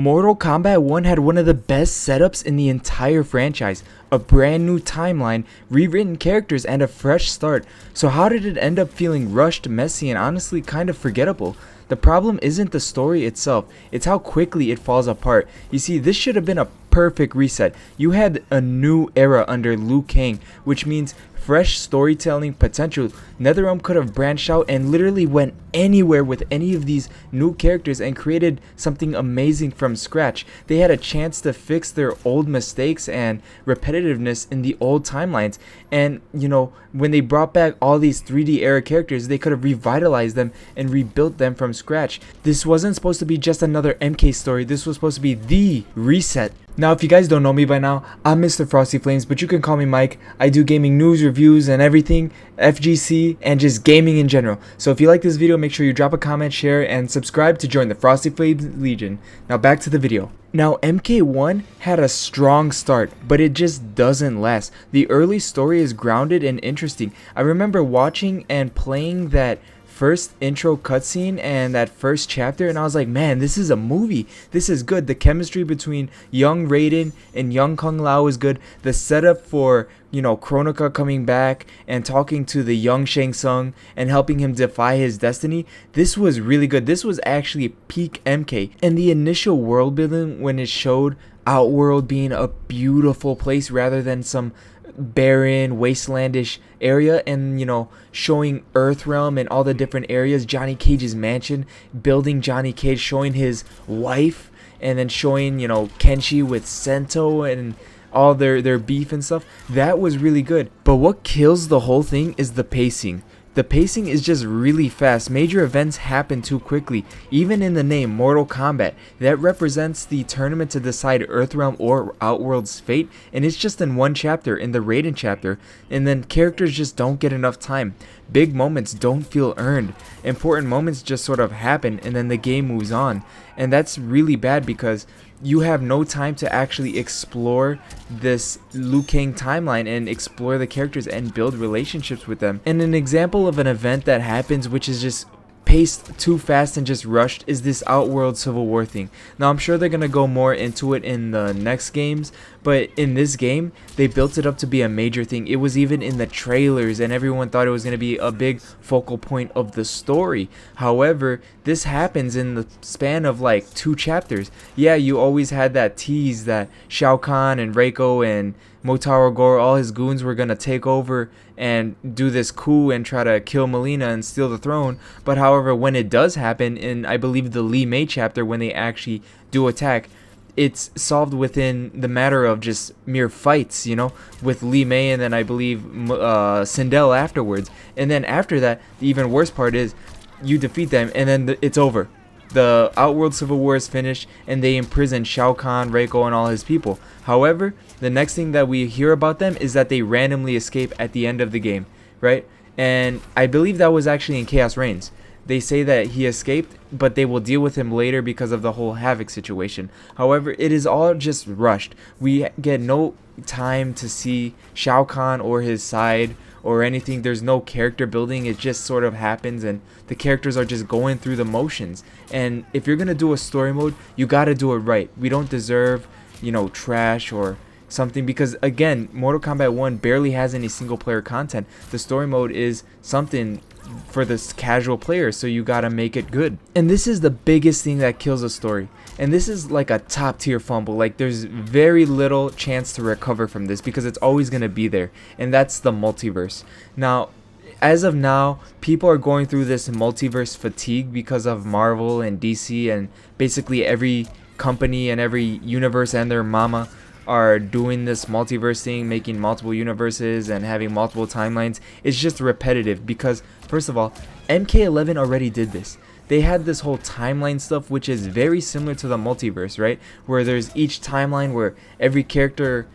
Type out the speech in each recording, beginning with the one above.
Mortal Kombat 1 had one of the best setups in the entire franchise, a brand new timeline, rewritten characters, and a fresh start. So how did it end up feeling rushed, messy, and honestly kind of forgettable? The problem isn't the story itself, it's how quickly it falls apart. You see, this should have been a perfect reset. You had a new era under Liu Kang, which means fresh storytelling potential. NetherRealm could have branched out and literally went anywhere with any of these new characters and created something amazing from scratch. They had a chance to fix their old mistakes and repetitiveness in the old timelines, and when they brought back all these 3D era characters, they could have revitalized them and rebuilt them from scratch. This wasn't supposed to be just another MK story, this was supposed to be the reset. Now, if you guys don't know me by now, I'm Mr. Frosty Flames, but you can call me Mike. I do gaming news, reviews, and everything, FGC, and just gaming in general. So if you like this video, make sure you drop a comment, share, and subscribe to join the Frosty Flames Legion. Now back to the video. Now, MK1 had a strong start, but it just doesn't last. The early story is grounded and interesting. I remember watching and playing that first intro cutscene and that first chapter, and I was like, man, this is a movie. This is good. The chemistry between young Raiden and young Kung Lao is good. The setup for Kronika coming back and talking to the young Shang Tsung and helping him defy his destiny, this was really good. This was actually peak MK. And the initial world building, when it showed Outworld being a beautiful place rather than some barren wastelandish area, and showing Earthrealm and all the different areas, Johnny Cage's mansion, building Johnny Cage, showing his wife, and then showing Kenshi with Sento and all their beef and stuff. That was really good. But what kills the whole thing is the pacing. The pacing is just really fast. Major events happen too quickly. Even in the name Mortal Kombat, that represents the tournament to decide Earthrealm or Outworld's fate, and it's just in one chapter, in the Raiden chapter, and then characters just don't get enough time. Big moments don't feel earned. Important moments just sort of happen, and then the game moves on. And that's really bad because you have no time to actually explore this Liu Kang timeline and explore the characters and build relationships with them. And an example of an event that happens which is just paced too fast and just rushed is this Outworld Civil War thing. Now, I'm sure they're gonna go more into it in the next games, but in this game they built it up to be a major thing. It was even in the trailers and everyone thought it was gonna be a big focal point of the story. However, this happens in the span of like 2 chapters. Yeah, you always had that tease that Shao Kahn and Reiko and Motaro Goro, all his goons, were gonna take over and do this coup and try to kill Melina and steal the throne. But however, when it does happen, in I believe the Li Mei chapter, when they actually do attack, it's solved within the matter of just mere fights, with Li Mei and then I believe Sindel afterwards. And then after that, the even worse part is you defeat them and then it's over. The Outworld Civil War is finished and they imprison Shao Kahn, Reiko, and all his people. However, the next thing that we hear about them is that they randomly escape at the end of the game, right? And I believe that was actually in Chaos Reigns. They say that he escaped, but they will deal with him later because of the whole Havoc situation. However, it is all just rushed. We get no time to see Shao Kahn or his side or anything. There's no character building. It just sort of happens and the characters are just going through the motions. And if you're gonna do a story mode, you gotta do it right. We don't deserve trash or something, because again, Mortal Kombat 1 barely has any single player content. The story mode is something for this casual player, so you gotta make it good. And this is the biggest thing that kills a story, and this is like a top tier fumble. Like, there's very little chance to recover from this because it's always gonna be there, and that's the multiverse. Now, as of now, people are going through this multiverse fatigue because of Marvel and DC, and basically every company and every universe and their mama are doing this multiverse thing, making multiple universes and having multiple timelines. It's just repetitive because, first of all, MK11 already did this. They had this whole timeline stuff, which is very similar to the multiverse, right? Where there's each timeline where every character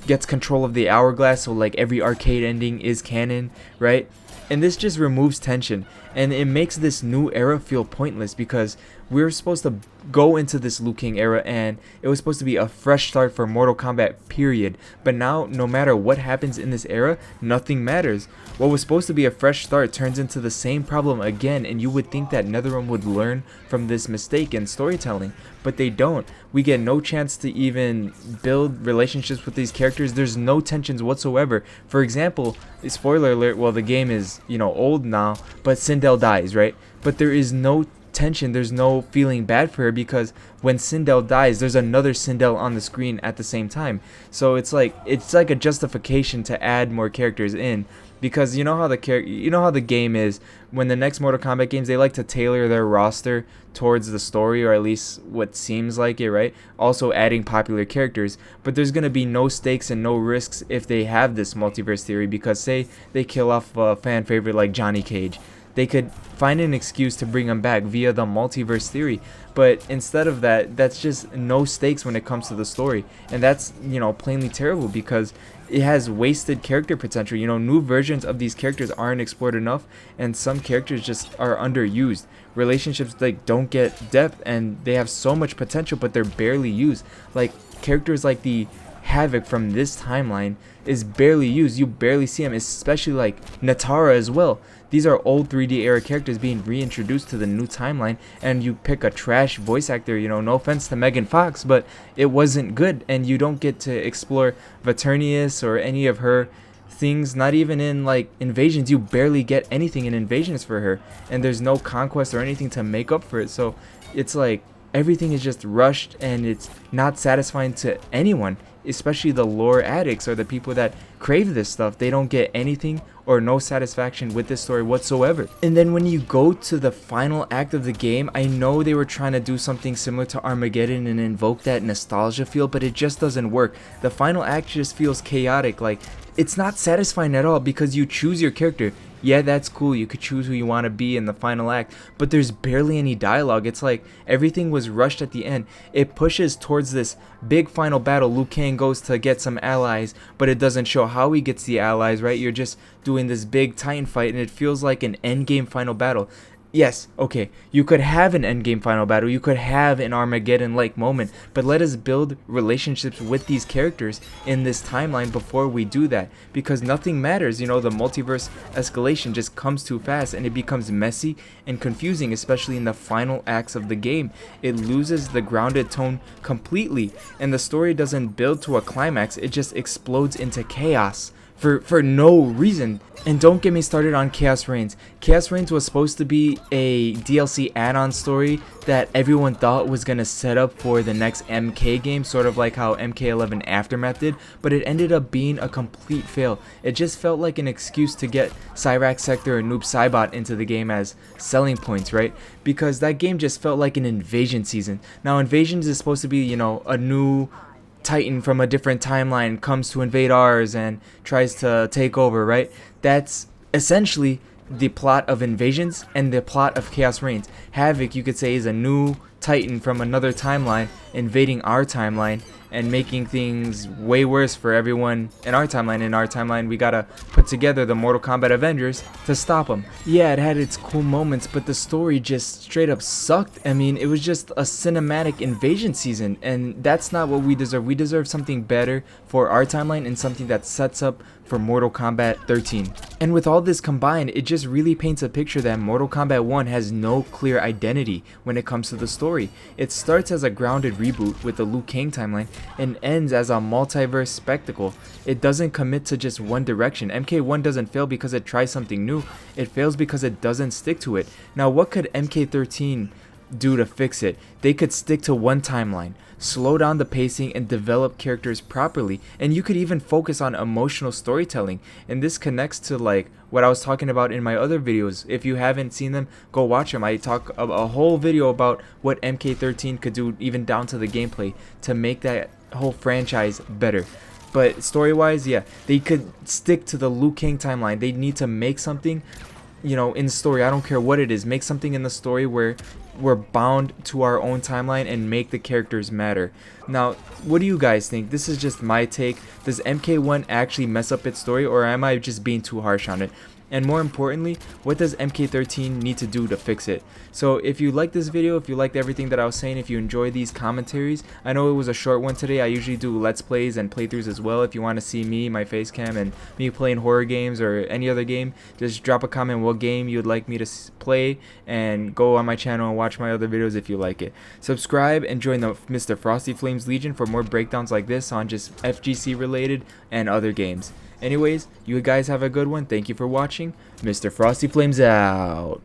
gets control of the hourglass, so like every arcade ending is canon, right? And this just removes tension, and it makes this new era feel pointless because we were supposed to go into this Liu Kang era, and it was supposed to be a fresh start for Mortal Kombat, period. But now, no matter what happens in this era, nothing matters. What was supposed to be a fresh start turns into the same problem again, and you would think that NetherRealm would learn from this mistake in storytelling, but they don't. We get no chance to even build relationships with these characters. There's no tensions whatsoever. For example, spoiler alert, well, the game is, old now, but Sindel dies, right? But there is no tension, there's no feeling bad for her, because when Sindel dies, there's another Sindel on the screen at the same time. So it's like a justification to add more characters in, because you know how the game is. When the next Mortal Kombat games, they like to tailor their roster towards the story, or at least what seems like it, right? Also adding popular characters, but there's gonna be no stakes and no risks if they have this multiverse theory, because say they kill off a fan favorite like Johnny Cage, they could find an excuse to bring him back via the multiverse theory. But instead of that, that's just no stakes when it comes to the story, and that's plainly terrible, because it has wasted character potential. New versions of these characters aren't explored enough, and some characters just are underused. Relationships don't get depth, and they have so much potential, but they're barely used. Like characters like the Havoc from this timeline is barely used. You barely see him, especially like Natara as well. These are old 3D era characters being reintroduced to the new timeline, and you pick a trash voice actor. No offense to Megan Fox, but it wasn't good, and you don't get to explore Vaternius or any of her things. Not even in like Invasions, you barely get anything in Invasions for her, and there's no conquest or anything to make up for it. So it's like everything is just rushed, and it's not satisfying to anyone, especially the lore addicts or the people that crave this stuff. They don't get anything or no satisfaction with this story whatsoever. And then when you go to the final act of the game, I know they were trying to do something similar to Armageddon and invoke that nostalgia feel, but it just doesn't work. The final act just feels chaotic. Like, it's not satisfying at all, because you choose your character. Yeah, that's cool, you could choose who you want to be in the final act, but there's barely any dialogue. It's like everything was rushed at the end. It pushes towards this big final battle. Liu Kang goes to get some allies, but it doesn't show how he gets the allies, right? You're just doing this big Titan fight, and it feels like an endgame final battle. Yes, okay, you could have an endgame final battle, you could have an Armageddon-like moment, but let us build relationships with these characters in this timeline before we do that, because nothing matters. The multiverse escalation just comes too fast, and it becomes messy and confusing, especially in the final acts of the game. It loses the grounded tone completely, and the story doesn't build to a climax, it just explodes into chaos for no reason. And don't get me started on Chaos Reigns. Chaos Reigns was supposed to be a DLC add-on story that everyone thought was going to set up for the next MK game, sort of like how MK11 Aftermath did, but it ended up being a complete fail. It just felt like an excuse to get Cyrax Sector and Noob Saibot into the game as selling points, right? Because that game just felt like an Invasion season. Now, Invasions is supposed to be, a new Titan from a different timeline comes to invade ours and tries to take over, right? That's essentially the plot of Invasions and the plot of Chaos Reigns. Havoc, you could say, is a new Titan from another timeline invading our timeline and making things way worse for everyone in our timeline. In our timeline, we gotta put together the Mortal Kombat Avengers to stop them. Yeah, it had its cool moments, but the story just straight up sucked. I mean, it was just a cinematic Invasion season, and that's not what we deserve. We deserve something better for our timeline, and something that sets up for Mortal Kombat 13. And with all this combined, it just really paints a picture that Mortal Kombat 1 has no clear identity when it comes to the story. It starts as a grounded reboot with the Liu Kang timeline and ends as a multiverse spectacle. It doesn't commit to just one direction. MK1 doesn't fail because it tries something new. It fails because it doesn't stick to it. Now, what could MK13 do to fix it? They could stick to one timeline, slow down the pacing, and develop characters properly, and you could even focus on emotional storytelling. And this connects to like what I was talking about in my other videos. If you haven't seen them, go watch them. I talk a whole video about what MK13 could do, even down to the gameplay, to make that whole franchise better. But story wise, yeah, they could stick to the Liu Kang timeline. They need to make something, in the story. I don't care what it is, make something in the story where we're bound to our own timeline and make the characters matter. Now, what do you guys think? This is just my take. Does MK1 actually mess up its story, or am I just being too harsh on it? And more importantly, what does MK13 need to do to fix it? So if you like this video, if you liked everything that I was saying, if you enjoy these commentaries, I know it was a short one today. I usually do let's plays and playthroughs as well. If you want to see me, my face cam, and me playing horror games or any other game, just drop a comment what game you would like me to play, and go on my channel and watch my other videos if you like it. Subscribe and join the Mr. Frosty Flames Legion for more breakdowns like this on just FGC related and other games. Anyways, you guys have a good one. Thank you for watching. Mr. Frosty Flames out.